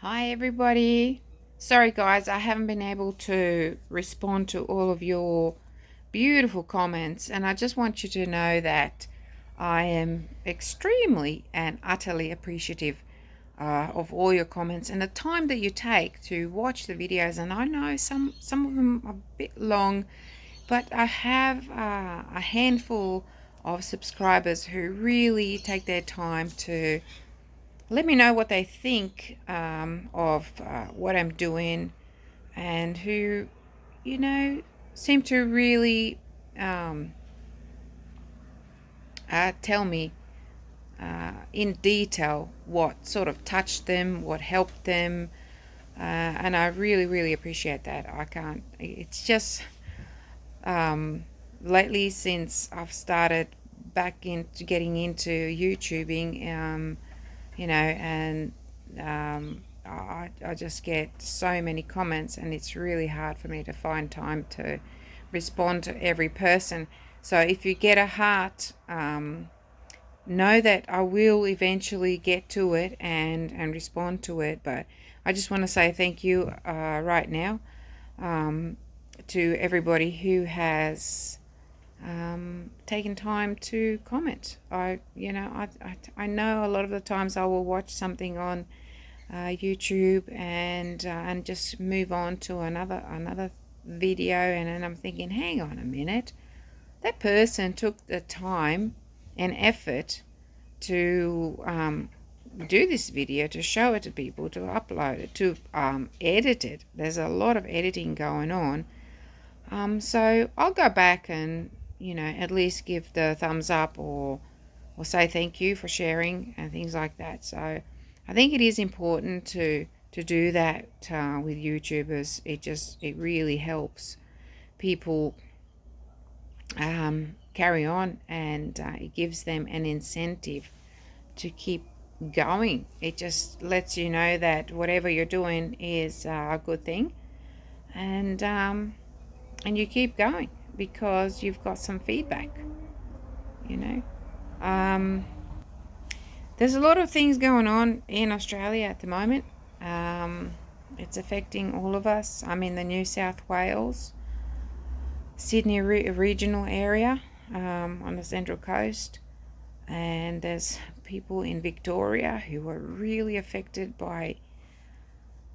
Hi, everybody. Sorry, guys, I haven't been able to respond to all of your beautiful comments, and I just want you to know that I am extremely and utterly appreciative of all your comments and the time that you take to watch the videos. And I know some of them are a bit long, but I have a handful of subscribers who really take their time to let me know what they think of what I'm doing, and who, you know, seem to really um, tell me in detail what sort of touched them, what helped them, and I really, really appreciate that. I can't, it's just um, lately since I've started back into getting into YouTubing, and I just get so many comments, and it's really hard for me to find time to respond to every person. So if you get a heart, know that I will eventually get to it and respond to it. But I just want to say thank you right now um, to everybody who has taken time to comment. I know a lot of the times I will watch something on YouTube and just move on to another video, and then I'm thinking, hang on a minute, that person took the time and effort to do this video, to show it to people, to upload it, to edit it. There's a lot of editing going on. So I'll go back and at least give the thumbs up, or say thank you for sharing and things like that. So I think it is important to do that with YouTubers. It really helps people carry on, and it gives them an incentive to keep going. It just lets you know that whatever you're doing is a good thing, and you keep going because you've got some feedback. You know. Um, There's a lot of things going on in Australia at the moment. Um, it's affecting all of us. I'm in the New South Wales, Sydney regional area on the Central Coast, and there's people in Victoria who are really affected by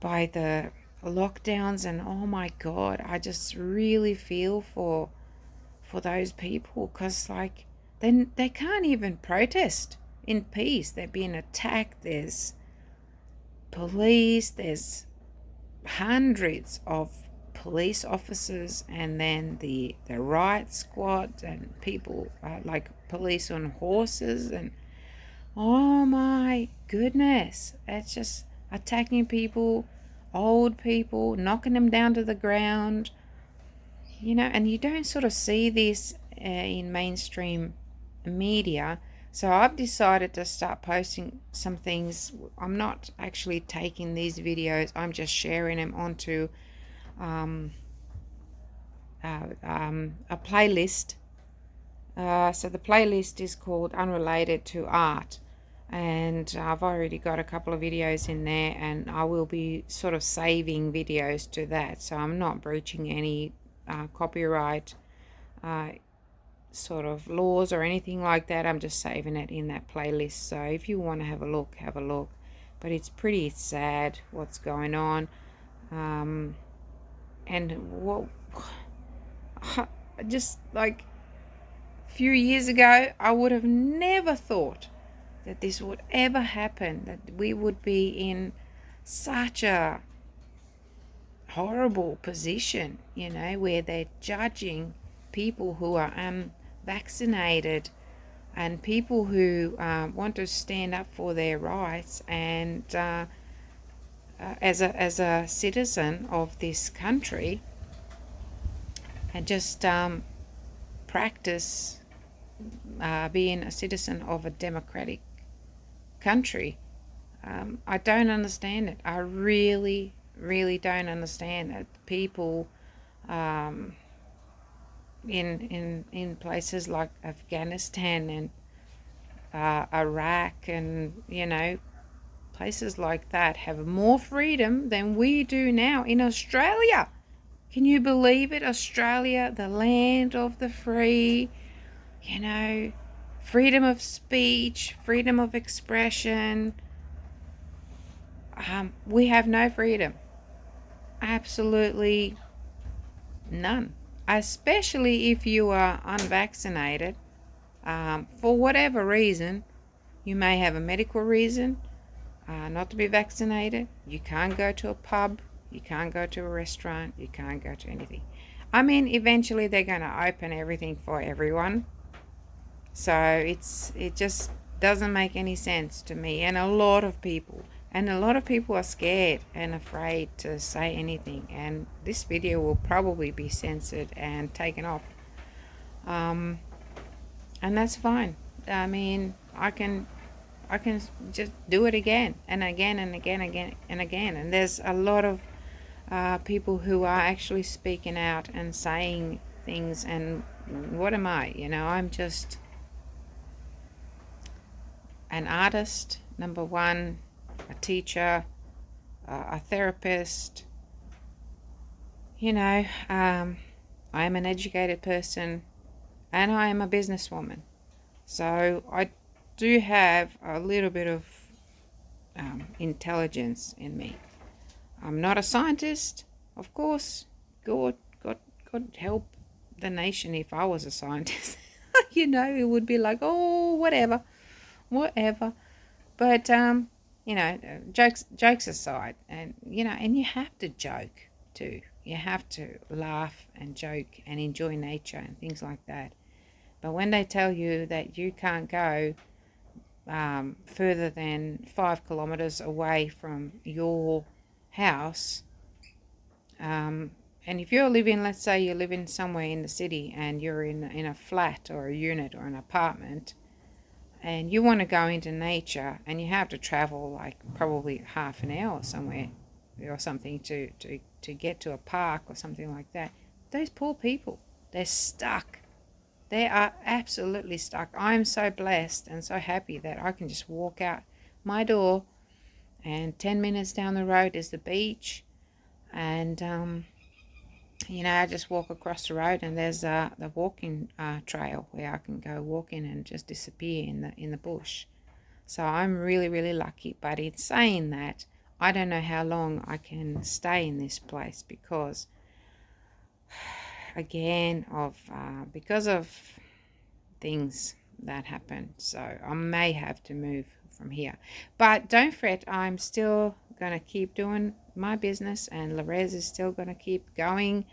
the lockdowns. And oh my God, I just really feel for those people, because like then they can't even protest in peace. They're being attacked. There's police, there's hundreds of police officers, and then the riot squad and people like police on horses, and oh my goodness, it's just attacking people, old people, knocking them down to the ground. And you don't sort of see this in mainstream media. So I've decided to start posting some things. I'm not actually taking these videos, I'm just sharing them onto um, a playlist. So the playlist is called Unrelated to Art, and I've already got a couple of videos in there, and I will be sort of saving videos to that, so I'm not breaching any copyright uh, sort of laws or anything like that. I'm just saving it in that playlist. So if you want to have a look, have a look. But it's pretty sad what's going on. And what, just like a few years ago, I would have never thought that this would ever happen, that we would be in such a horrible position, where they're judging people who are unvaccinated, and people who want to stand up for their rights, and as a citizen of this country, and just practice being a citizen of a democratic country. I don't understand it. I really, really don't understand that people um, in places like Afghanistan and Iraq, and places like that have more freedom than we do now in Australia. Can you believe it? Australia, the land of the free, you know, freedom of speech, freedom of expression. We have no freedom. Absolutely none. Especially if you are unvaccinated. For whatever reason, you may have a medical reason not to be vaccinated. You can't go to a pub. You can't go to a restaurant. You can't go to anything. I mean, eventually they're going to open everything for everyone. So it just doesn't make any sense to me. And a lot of people are scared and afraid to say anything. And this video will probably be censored and taken off. And that's fine. I mean, I can just do it again and again and again and again. And there's a lot of people who are actually speaking out and saying things. And what am I? I'm just an artist, number one, a teacher, a therapist. I am an educated person, and I am a businesswoman. So I do have a little bit of intelligence in me. I'm not a scientist, of course. God help the nation if I was a scientist. It would be like, oh, whatever. But jokes aside, and you have to joke too. You have to laugh and joke and enjoy nature and things like that. But when they tell you that you can't go further than 5 kilometers away from your house, and if you're living, let's say you're living somewhere in the city and you're in a flat or a unit or an apartment, and you want to go into nature and you have to travel like probably half an hour somewhere or something to get to a park or something like that, those poor people, they're stuck. They are absolutely stuck. I'm so blessed and so happy that I can just walk out my door and 10 minutes down the road is the beach, and I just walk across the road and there's the walking trail where I can go walking and just disappear in the bush. So I'm really, really lucky. But in saying that, I don't know how long I can stay in this place because, again, because of things that happen. So I may have to move from here. But don't fret, I'm still going to keep doing my business, and Lorez is still going to keep going.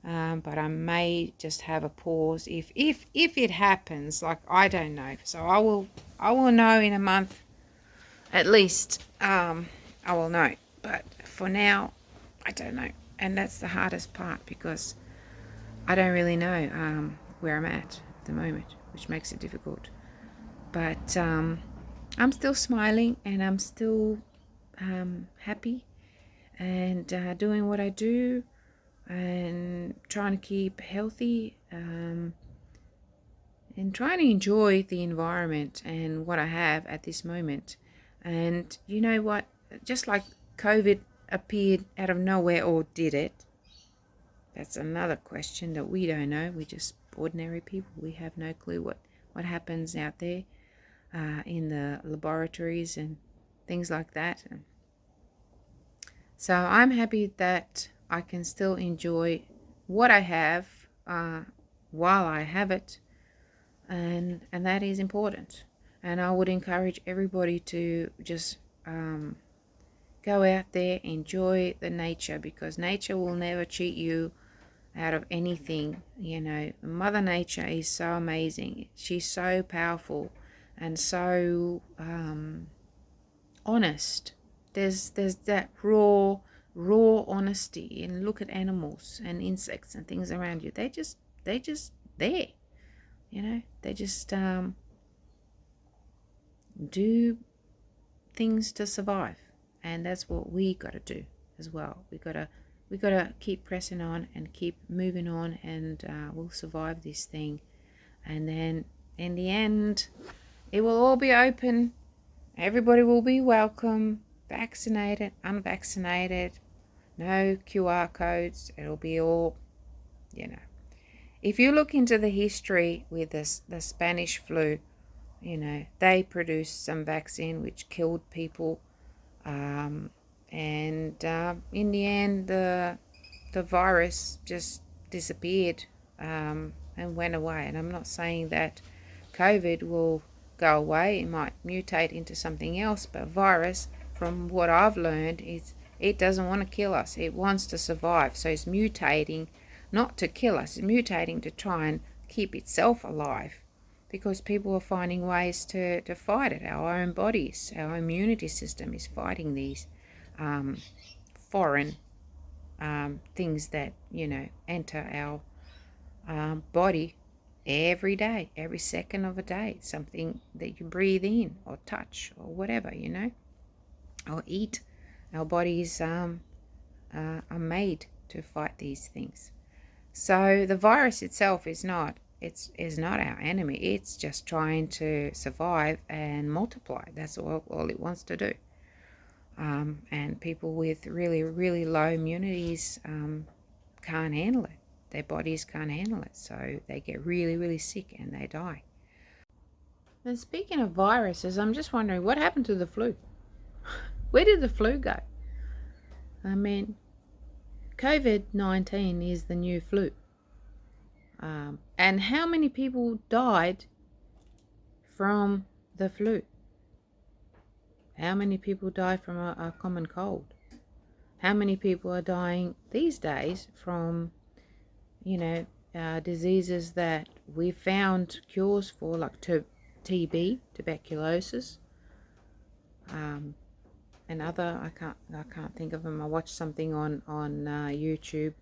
But I may just have a pause if it happens. Like, I don't know. So I will know in a month at least. I will know. But for now, I don't know. And that's the hardest part because I don't really know where I'm at the moment, which makes it difficult. But I'm still smiling and I'm still happy and doing what I do and trying to keep healthy and trying to enjoy the environment and what I have at this moment. And you know what? Just like COVID appeared out of nowhere, or did it? That's another question that we don't know. We're just ordinary people. We have no clue what happens out there in the laboratories and things like that. So I'm happy that I can still enjoy what I have while I have it, and that is important. And I would encourage everybody to just go out there, enjoy the nature, because nature will never cheat you out of anything. Mother Nature is so amazing. She's so powerful and so honest. There's that raw honesty. And look at animals and insects and things around you. They just there. They just do things to survive, and that's what we got to do as well. We gotta keep pressing on and keep moving on, and we'll survive this thing. And then in the end, it will all be open Everybody will be welcome, vaccinated, unvaccinated, no QR codes. It'll be all, you know. If you look into the history with the Spanish flu, they produced some vaccine which killed people. And in the end, the virus just disappeared and went away. And I'm not saying that COVID will go away. It might mutate into something else, but virus, from what I've learned, is it doesn't want to kill us. It wants to survive. So it's mutating not to kill us. It's mutating to try and keep itself alive, because people are finding ways to fight it. Our own bodies, our immunity system is fighting these foreign things that, enter our body every day, every second of a day. Something that you breathe in or touch or whatever, or eat. Our bodies are made to fight these things. So the virus itself is not our enemy. It's just trying to survive and multiply. That's all it wants to do. And people with really, really low immunities can't handle it. Their bodies can't handle it. So they get really, really sick and they die. And speaking of viruses, I'm just wondering what happened to the flu? Where did the flu go? I mean, COVID-19 is the new flu. And how many people died from the flu? How many people die from a common cold? How many people are dying these days from, diseases that we found cures for, like TB, tuberculosis, and other. I can't think of them. I watched something on YouTube,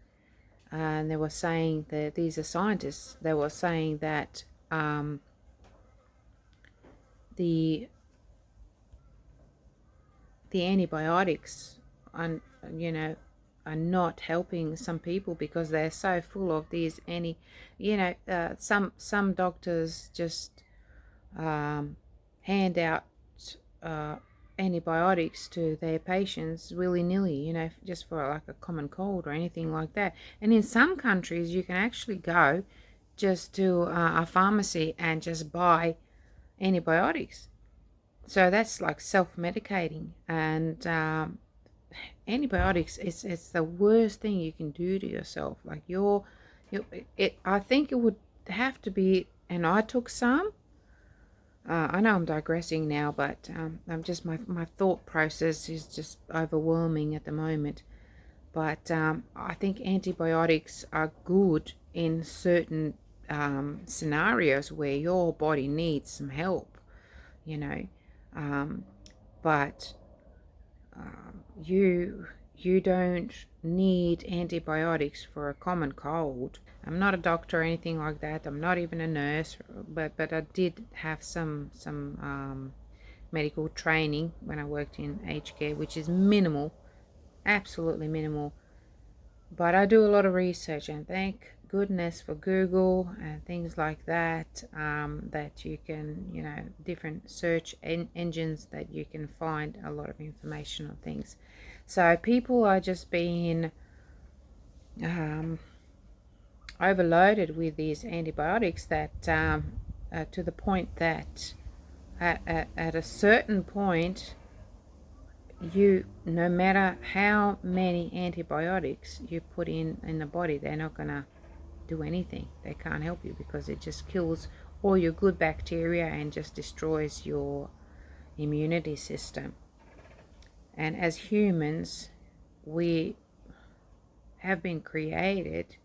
and they were saying that these are scientists. They were saying that the antibiotics are not helping some people because they're so full of these some doctors just hand out antibiotics to their patients willy-nilly, just for like a common cold or anything like that. And in some countries you can actually go just to a pharmacy and just buy antibiotics. So that's like self-medicating. And antibiotics, it's the worst thing you can do to yourself. Like I think it would have to be, and I took some. I know I'm digressing now, but I'm just my thought process is just overwhelming at the moment. But I think antibiotics are good in certain scenarios where your body needs some help, but you don't need antibiotics for a common cold. I'm not a doctor or anything like that. I'm not even a nurse, but I did have some medical training when I worked in aged care, which is minimal, absolutely minimal. But I do a lot of research, and thank goodness for Google and things like that, that you can, different search engines that you can find a lot of information on things. So people are just being overloaded with these antibiotics that to the point that at a certain point, no matter how many antibiotics you put in the body, they're not going to do anything. They can't help you because it just kills all your good bacteria and just destroys your immunity system. And as humans, we have been created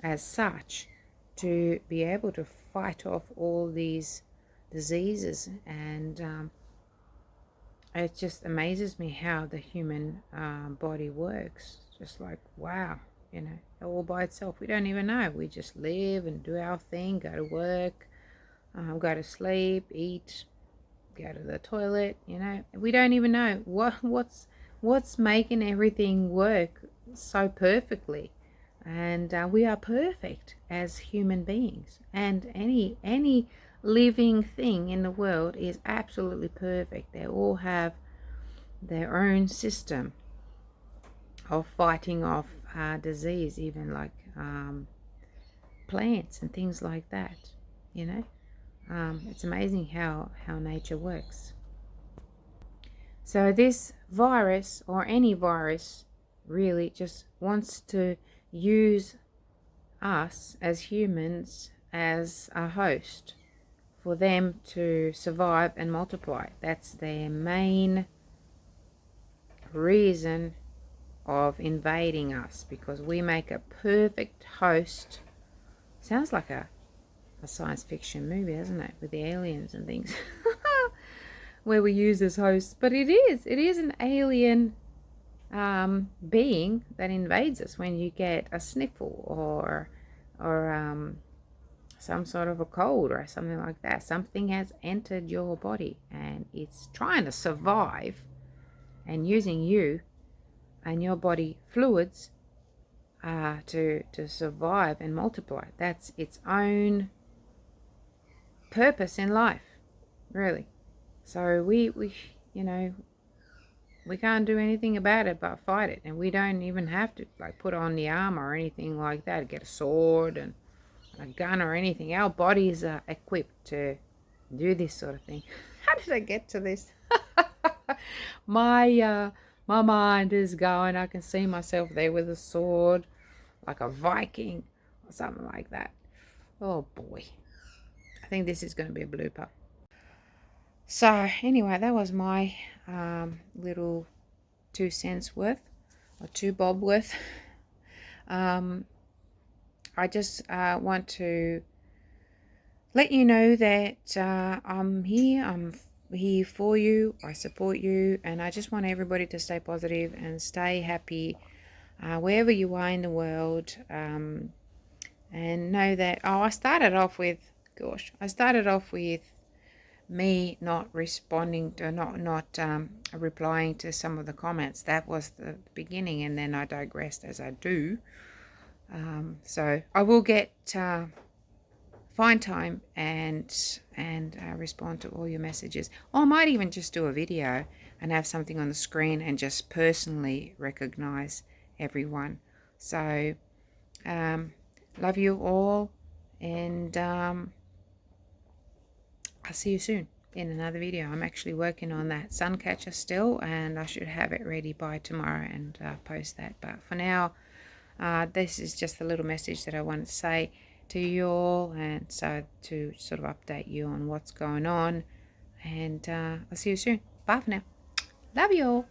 as such to be able to fight off all these diseases. And it just amazes me how the human body works. Just like, wow, all by itself. We don't even know. We just live and do our thing, go to work, go to sleep, eat, go to the toilet. We don't even know what's making everything work so perfectly. And we are perfect as human beings. And any living thing in the world is absolutely perfect. They all have their own system of fighting off disease, even like plants and things like that. You know, it's amazing how nature works. So this virus, or any virus, really just wants to use us as humans as a host for them to survive and multiply. That's their main reason of invading us, because we make a perfect host. Sounds like a science fiction movie, doesn't it, with the aliens and things. Where we use as hosts, but it is an alien being that invades us when you get a sniffle or some sort of a cold or something like that. Something has entered your body and it's trying to survive and using you and your body fluids to survive and multiply. That's its own purpose in life, really. So we we can't do anything about it but fight it, and we don't even have to like put on the armor or anything like that, get a sword and a gun or anything. Our bodies are equipped to do this sort of thing. How did I get to this? My mind is going. I can see myself there with a sword, like a Viking or something like that. Oh boy, I think this is going to be a blooper. So anyway, that was my little 2 cents worth, or 2 bob worth. I just want to let you know that I'm here. I'm here for you. I support you, and I just want everybody to stay positive and stay happy wherever you are in the world. And know that I started off with me not responding to not replying to some of the comments. That was the beginning, and then I digressed as I do. So I will get find time and respond to all your messages. Or I might even just do a video and have something on the screen and just personally recognize everyone. So love you all, and I'll see you soon in another video. I'm actually working on that sun catcher still, and I should have it ready by tomorrow and post that. But for now, this is just a little message that I wanted to say to you all, and so to sort of update you on what's going on. And I'll see you soon. Bye for now. Love you all.